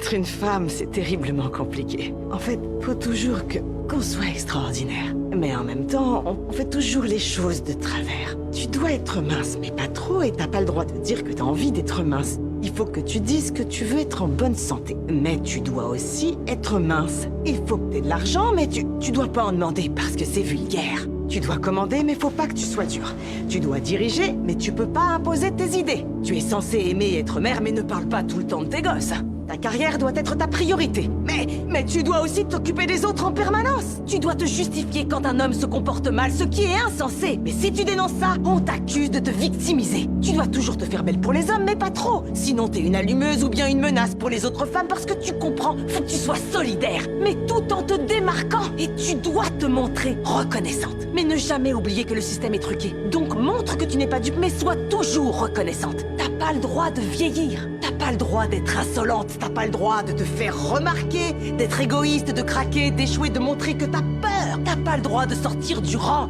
Être une femme, c'est terriblement compliqué. En fait, faut toujours qu'on soit extraordinaire. Mais en même temps, on fait toujours les choses de travers. Tu dois être mince, mais pas trop, et t'as pas le droit de dire que t'as envie d'être mince. Il faut que tu dises que tu veux être en bonne santé. Mais tu dois aussi être mince. Il faut que t'aies de l'argent, mais tu dois pas en demander parce que c'est vulgaire. Tu dois commander, mais faut pas que tu sois dur. Tu dois diriger, mais tu peux pas imposer tes idées. Tu es censé aimer être mère, mais ne parle pas tout le temps de tes gosses. Ta carrière doit être ta priorité. Mais tu dois aussi t'occuper des autres en permanence. Tu dois te justifier quand un homme se comporte mal, ce qui est insensé. Mais si tu dénonces ça, on t'accuse de te victimiser. Tu dois toujours te faire belle pour les hommes, mais pas trop. Sinon t'es une allumeuse ou bien une menace pour les autres femmes parce que tu comprends, faut que tu sois solidaire. Mais tout en te démarquant. Et tu dois te montrer reconnaissante. Mais ne jamais oublier que le système est truqué. Donc montre que tu n'es pas dupe, mais sois toujours reconnaissante. T'as pas le droit de vieillir. T'as pas le droit d'être insolente. T'as pas le droit de te faire remarquer, d'être égoïste, de craquer, d'échouer, de montrer que t'as peur. T'as pas le droit de sortir du rang.